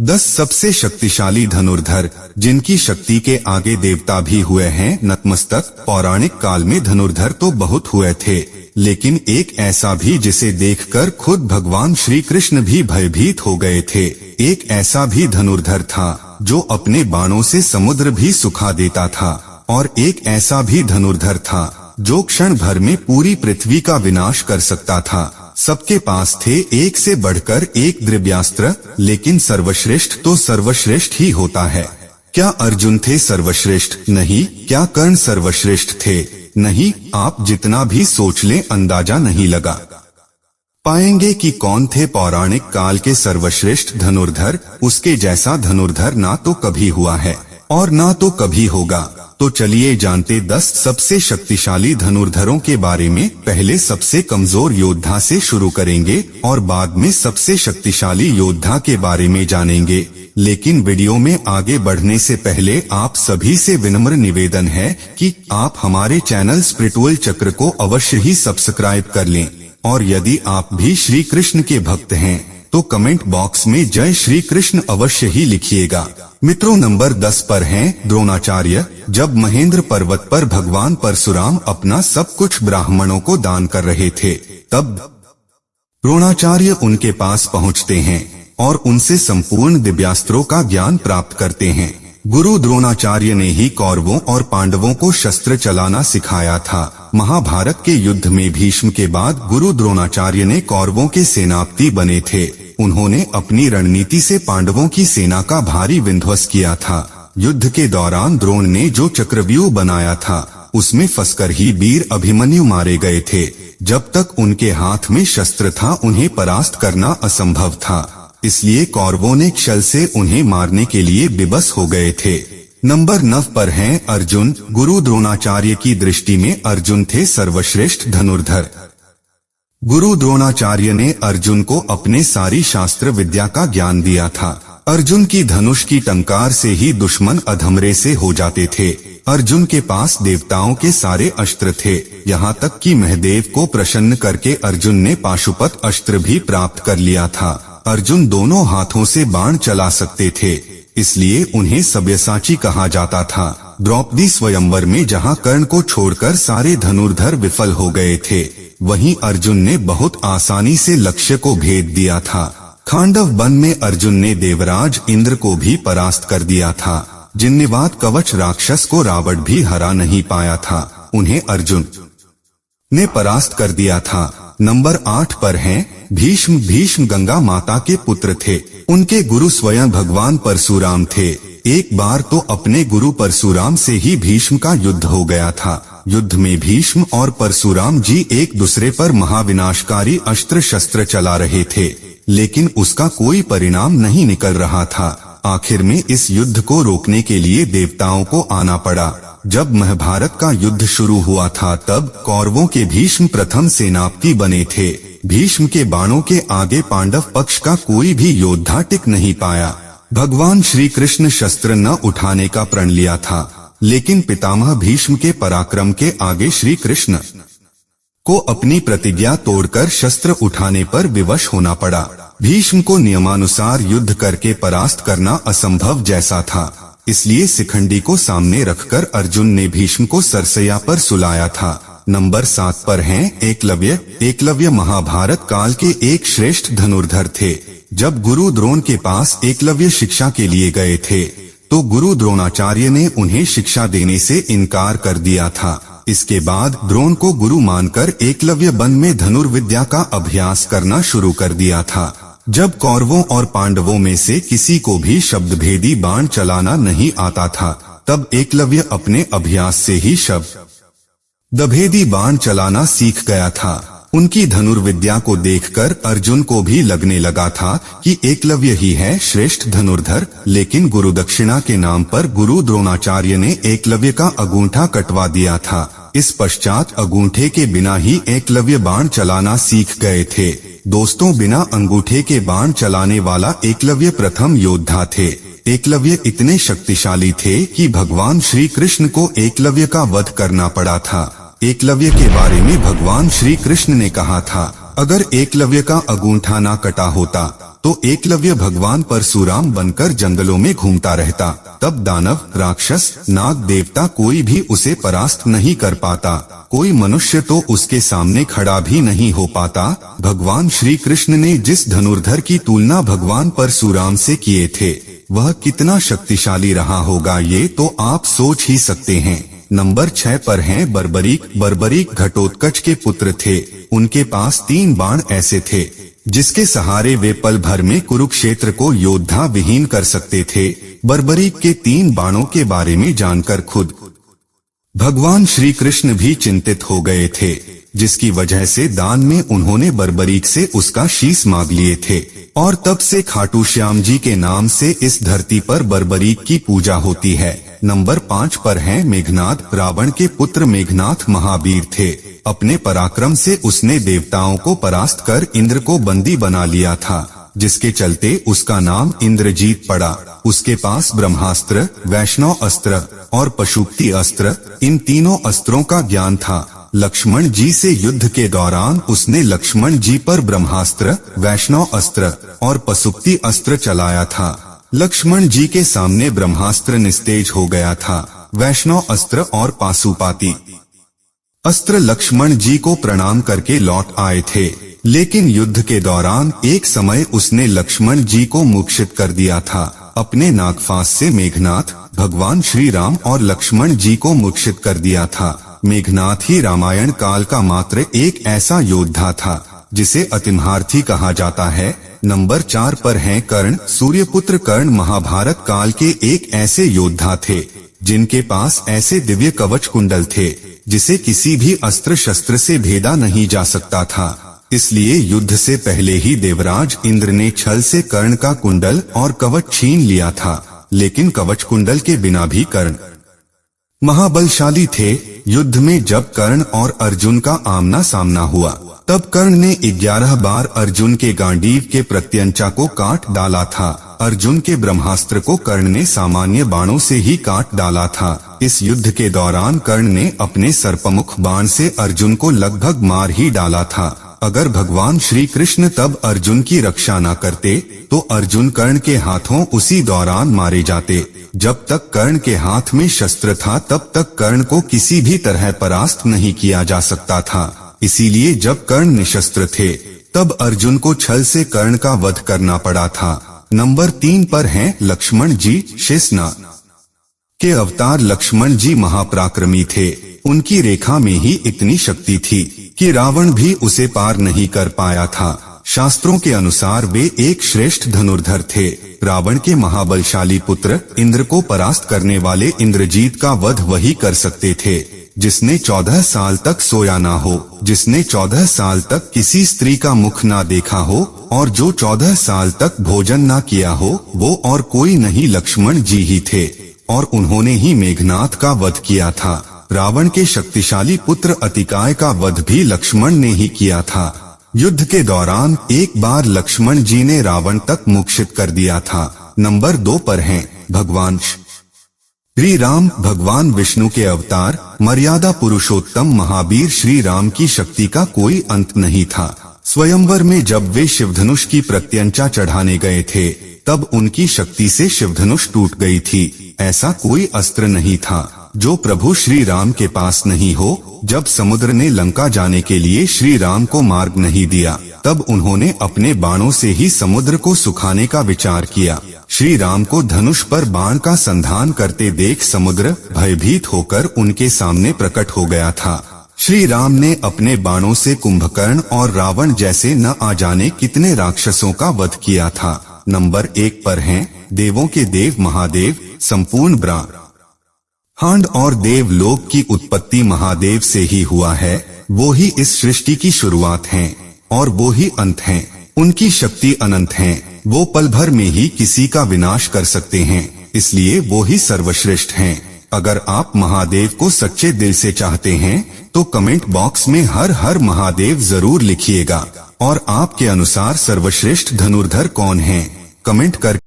10 सबसे शक्तिशाली धनुर्धर जिनकी शक्ति के आगे देवता भी हुए हैं नतमस्तक। पौराणिक काल में धनुर्धर तो बहुत हुए थे, लेकिन एक ऐसा भी जिसे देखकर खुद भगवान श्री कृष्ण भी भयभीत हो गए थे। एक ऐसा भी धनुर्धर था जो अपने बाणों से समुद्र भी सुखा देता था, और एक ऐसा भी धनुर्धर था जो क्षण भर में पूरी पृथ्वी का विनाश कर सकता था। सबके पास थे एक से बढ़कर एक दिव्यास्त्र, लेकिन सर्वश्रेष्ठ तो सर्वश्रेष्ठ ही होता है। क्या अर्जुन थे सर्वश्रेष्ठ? नहीं। क्या कर्ण सर्वश्रेष्ठ थे? नहीं। आप जितना भी सोच लें अंदाजा नहीं लगा पाएंगे कि कौन थे पौराणिक काल के सर्वश्रेष्ठ धनुर्धर। उसके जैसा धनुर्धर ना तो कभी हुआ है और ना तो कभी होगा। तो चलिए जानते 10 सबसे शक्तिशाली धनुर्धरों के बारे में। पहले सबसे कमजोर योद्धा से शुरू करेंगे और बाद में सबसे शक्तिशाली योद्धा के बारे में जानेंगे। लेकिन वीडियो में आगे बढ़ने से पहले आप सभी से विनम्र निवेदन है कि आप हमारे चैनल स्पिरिचुअल चक्र को अवश्य ही सब्सक्राइब कर लें, और यदि आप भी श्री कृष्ण के भक्त हैं तो कमेंट बॉक्स में जय श्री कृष्ण अवश्य ही लिखिएगा। मित्रों, नंबर 10 पर हैं द्रोणाचार्य। जब महेंद्र पर्वत पर भगवान परशुराम अपना सब कुछ ब्राह्मणों को दान कर रहे थे, तब द्रोणाचार्य उनके पास पहुंचते हैं और उनसे संपूर्ण दिव्यास्त्रों का ज्ञान प्राप्त करते हैं। गुरु द्रोणाचार्य ने ही कौरवों और पांडवों को शस्त्र चलाना सिखाया था। महाभारत के युद्ध में भीष्म के बाद गुरु द्रोणाचार्य ने कौरवों के सेनापति बने थे। उन्होंने अपनी रणनीति से पांडवों की सेना का भारी विध्वंस किया था। युद्ध के दौरान द्रोण ने जो चक्रव्यूह बनाया था उसमें फंसकर ही वीर अभिमन्यु मारे गए थे। जब तक उनके हाथ में शस्त्र था उन्हें परास्त करना असंभव था, इसलिए कौरवों ने छल से उन्हें मारने के लिए विवश हो गए थे। नंबर 9 पर हैं अर्जुन। गुरु द्रोणाचार्य की दृष्टि में अर्जुन थे सर्वश्रेष्ठ धनुर्धर। गुरु द्रोणाचार्य ने अर्जुन को अपने सारी शास्त्र विद्या का ज्ञान दिया था। अर्जुन की धनुष की टंकार से ही दुश्मन अधमरे से हो जाते थे। अर्जुन के पास देवताओं के सारे अस्त्र थे, यहाँ तक कि महादेव को प्रसन्न करके अर्जुन ने पाशुपत अस्त्र भी प्राप्त कर लिया था। अर्जुन दोनों हाथों से बाण चला सकते थे, इसलिए उन्हें सब्यसाची कहा जाता था। द्रौपदी स्वयंवर में जहां कर्ण को छोड़कर सारे धनुर्धर विफल हो गए थे, वहीं अर्जुन ने बहुत आसानी से लक्ष्य को भेद दिया था। खांडव वन में अर्जुन ने देवराज इंद्र को भी परास्त कर दिया था। जिन्निवात कवच राक्षस को रावण भी हरा नहीं पाया था, उन्हें अर्जुन ने परास्त कर दिया था। नंबर 8 पर हैं भीष्म। भीष्म गंगा माता के पुत्र थे। उनके गुरु स्वयं भगवान परशुराम थे। एक बार तो अपने गुरु परशुराम से ही भीष्म का युद्ध हो गया था। युद्ध में भीष्म और परशुराम जी एक दूसरे पर महाविनाशकारी अस्त्र शस्त्र चला रहे थे, लेकिन उसका कोई परिणाम नहीं निकल रहा था। आखिर में इस युद्ध को रोकने के लिए देवताओं को आना पड़ा। जब महाभारत का युद्ध शुरू हुआ था तब कौरवों के भीष्म प्रथम सेनापति बने थे। भीष्म के बाणों के आगे पांडव पक्ष का कोई भी योद्धा टिक नहीं पाया। भगवान श्री कृष्ण शस्त्र न उठाने का प्रण लिया था, लेकिन पितामह भीष्म के पराक्रम के आगे श्री कृष्ण को अपनी प्रतिज्ञा तोड़कर शस्त्र उठाने पर विवश होना पड़ा। भीष्म को नियमानुसार युद्ध करके परास्त करना असंभव जैसा था, इसलिए शिखंडी को सामने रखकर अर्जुन ने भीष्म को सरसैया पर सुलाया था। नंबर 7 पर हैं एकलव्य। एकलव्य महाभारत काल के एक श्रेष्ठ धनुर्धर थे। जब गुरु द्रोण के पास एकलव्य शिक्षा के लिए गए थे तो गुरु द्रोणाचार्य ने उन्हें शिक्षा देने से इनकार कर दिया था। इसके बाद द्रोण को गुरु मानकर एकलव्य वन में धनुर्विद्या का अभ्यास करना शुरू कर दिया था। जब कौरवों और पांडवों में से किसी को भी शब्दभेदी बाण चलाना नहीं आता था, तब एकलव्य अपने अभ्यास से ही शब्दभेदी बाण चलाना सीख गया था। उनकी धनुर्विद्या को देखकर अर्जुन को भी लगने लगा था कि एकलव्य ही है श्रेष्ठ धनुर्धर, लेकिन गुरुदक्षिणा के नाम पर गुरु द्रोणाचार्य ने एकलव्य का अंगूठा कटवा दिया था। इस पश्चात अंगूठे के बिना ही एकलव्य बाण चलाना सीख गए थे। दोस्तों, बिना अंगूठे के बाण चलाने वाला एकलव्य प्रथम योद्धा थे। एकलव्य इतने शक्तिशाली थे कि भगवान श्री कृष्ण को एकलव्य का वध करना पड़ा था। एकलव्य के बारे में भगवान श्री कृष्ण ने कहा था, अगर एकलव्य का अंगूठा ना कटा होता तो एकलव्य भगवान परशुराम बनकर जंगलों में घूमता रहता। तब दानव, राक्षस, नाग, देवता कोई भी उसे परास्त नहीं कर पाता। कोई मनुष्य तो उसके सामने खड़ा भी नहीं हो पाता। भगवान श्री कृष्ण ने जिस धनुर्धर की तुलना भगवान परशुराम से किए थे, वह कितना शक्तिशाली रहा होगा ये तो आप सोच ही सकते हैं। नंबर 6 पर हैं बर्बरीक। बर्बरीक घटोत्कच के पुत्र थे। उनके पास 3 बाण ऐसे थे जिसके सहारे वे पल भर में कुरुक्षेत्र को योद्धा विहीन कर सकते थे। बर्बरीक के 3 बाणों के बारे में जानकर खुद भगवान श्री कृष्ण भी चिंतित हो गए थे, जिसकी वजह से दान में उन्होंने बर्बरीक से उसका शीश मांग लिए थे। और तब से खाटू श्याम जी के नाम से इस धरती पर बर्बरीक की पूजा होती है। नंबर 5 पर हैं मेघनाद। रावण के पुत्र मेघनाद महावीर थे। अपने पराक्रम से उसने देवताओं को परास्त कर इंद्र को बंदी बना लिया था, जिसके चलते उसका नाम इंद्रजीत पड़ा। उसके पास ब्रह्मास्त्र, वैष्णव अस्त्र और पशुपति अस्त्र, इन तीनों अस्त्रों का ज्ञान था। लक्ष्मण जी से युद्ध के दौरान उसने लक्ष्मण जी पर ब्रह्मास्त्र, वैष्णव अस्त्र और पशुपति अस्त्र चलाया था। लक्ष्मण जी के सामने ब्रह्मास्त्र निस्तेज हो गया था। वैष्णव अस्त्र और पाशुपाती अस्त्र लक्ष्मण जी को प्रणाम करके लौट आए थे, लेकिन युद्ध के दौरान एक समय उसने लक्ष्मण जी को मूर्छित कर दिया था। अपने नागफांस से मेघनाद, भगवान श्री राम और लक्ष्मण जी को मूर्छित कर दिया था। मेघनाद ही रामायण काल का मात्र एक ऐसा योद्धा था जिसे अतिमहारथी कहा जाता है। नंबर 4 पर हैं कर्ण। सूर्यपुत्र कर्ण महाभारत काल के एक ऐसे योद्धा थे जिनके पास ऐसे दिव्य कवच कुंडल थे जिसे किसी भी अस्त्र शस्त्र से भेदा नहीं जा सकता था। इसलिए युद्ध से पहले ही देवराज इंद्र ने छल से कर्ण का कुंडल और कवच छीन लिया था, लेकिन कवच कुंडल के बिना भी कर्ण महाबलशाली थे। युद्ध में जब कर्ण और अर्जुन का आमना सामना हुआ, तब कर्ण ने 11 बार अर्जुन के गांडीव के प्रत्यंचा को काट डाला था। अर्जुन के ब्रह्मास्त्र को कर्ण ने सामान्य बाणों से ही काट डाला था। इस युद्ध के दौरान कर्ण ने अपने सर्पमुख बाण से अर्जुन को लगभग मार ही डाला था। अगर भगवान श्री कृष्ण तब अर्जुन की रक्षा न करते तो अर्जुन कर्ण के हाथों उसी दौरान मारे जाते। जब तक कर्ण के हाथ में शस्त्र था तब तक कर्ण को किसी भी तरह परास्त नहीं किया जा सकता था। इसीलिए जब कर्ण निशस्त्र थे तब अर्जुन को छल से कर्ण का वध करना पड़ा था। नंबर 3 पर हैं लक्ष्मण जी। शेषनाग के अवतार लक्ष्मण जी महापराक्रमी थे। उनकी रेखा में ही इतनी शक्ति थी कि रावण भी उसे पार नहीं कर पाया था। शास्त्रों के अनुसार वे एक श्रेष्ठ धनुर्धर थे। रावण के महाबलशाली पुत्र इंद्र को परास्त करने वाले इंद्रजीत का वध वही कर सकते थे जिसने 14 साल तक सोया ना हो, जिसने 14 साल तक किसी स्त्री का मुख ना देखा हो और जो 14 साल तक भोजन ना किया हो, वो और कोई नहीं लक्ष्मण जी ही थे। और उन्होंने ही मेघनाद का वध किया था। रावण के शक्तिशाली पुत्र अतिकाय का वध भी लक्ष्मण ने ही किया था। युद्ध के दौरान एक बार लक्ष्मण जी ने रावण तक मूर्छित कर दिया था। नंबर 2 पर हैं भगवान श्री राम। भगवान विष्णु के अवतार, मर्यादा पुरुषोत्तम महावीर श्री राम की शक्ति का कोई अंत नहीं था। स्वयंवर में जब वे शिवधनुष की प्रत्यंचा चढ़ाने गए थे तब उनकी शक्ति से शिवधनुष टूट गई थी। ऐसा कोई अस्त्र नहीं था जो प्रभु श्री राम के पास नहीं हो। जब समुद्र ने लंका जाने के लिए श्री राम को मार्ग नहीं दिया, तब उन्होंने अपने बाणों से ही समुद्र को सुखाने का विचार किया। श्री राम को धनुष पर बाण का संधान करते देख समुद्र भयभीत होकर उनके सामने प्रकट हो गया था। श्री राम ने अपने बाणों से कुंभकर्ण और रावण जैसे न आ जाने कितने राक्षसों का वध किया था। नंबर 1 पर हैं देवों के देव महादेव। संपूर्ण ब्रह्मांड और देवलोक की उत्पत्ति महादेव से ही हुआ है। वो ही इस सृष्टि की शुरुआत हैं और वो ही अंत हैं। उनकी शक्ति अनंत है। वो पल भर में ही किसी का विनाश कर सकते हैं, इसलिए वो ही सर्वश्रेष्ठ हैं। अगर आप महादेव को सच्चे दिल से चाहते हैं तो कमेंट बॉक्स में हर हर महादेव जरूर लिखिएगा। और आपके अनुसार सर्वश्रेष्ठ धनुर्धर कौन है, कमेंट कर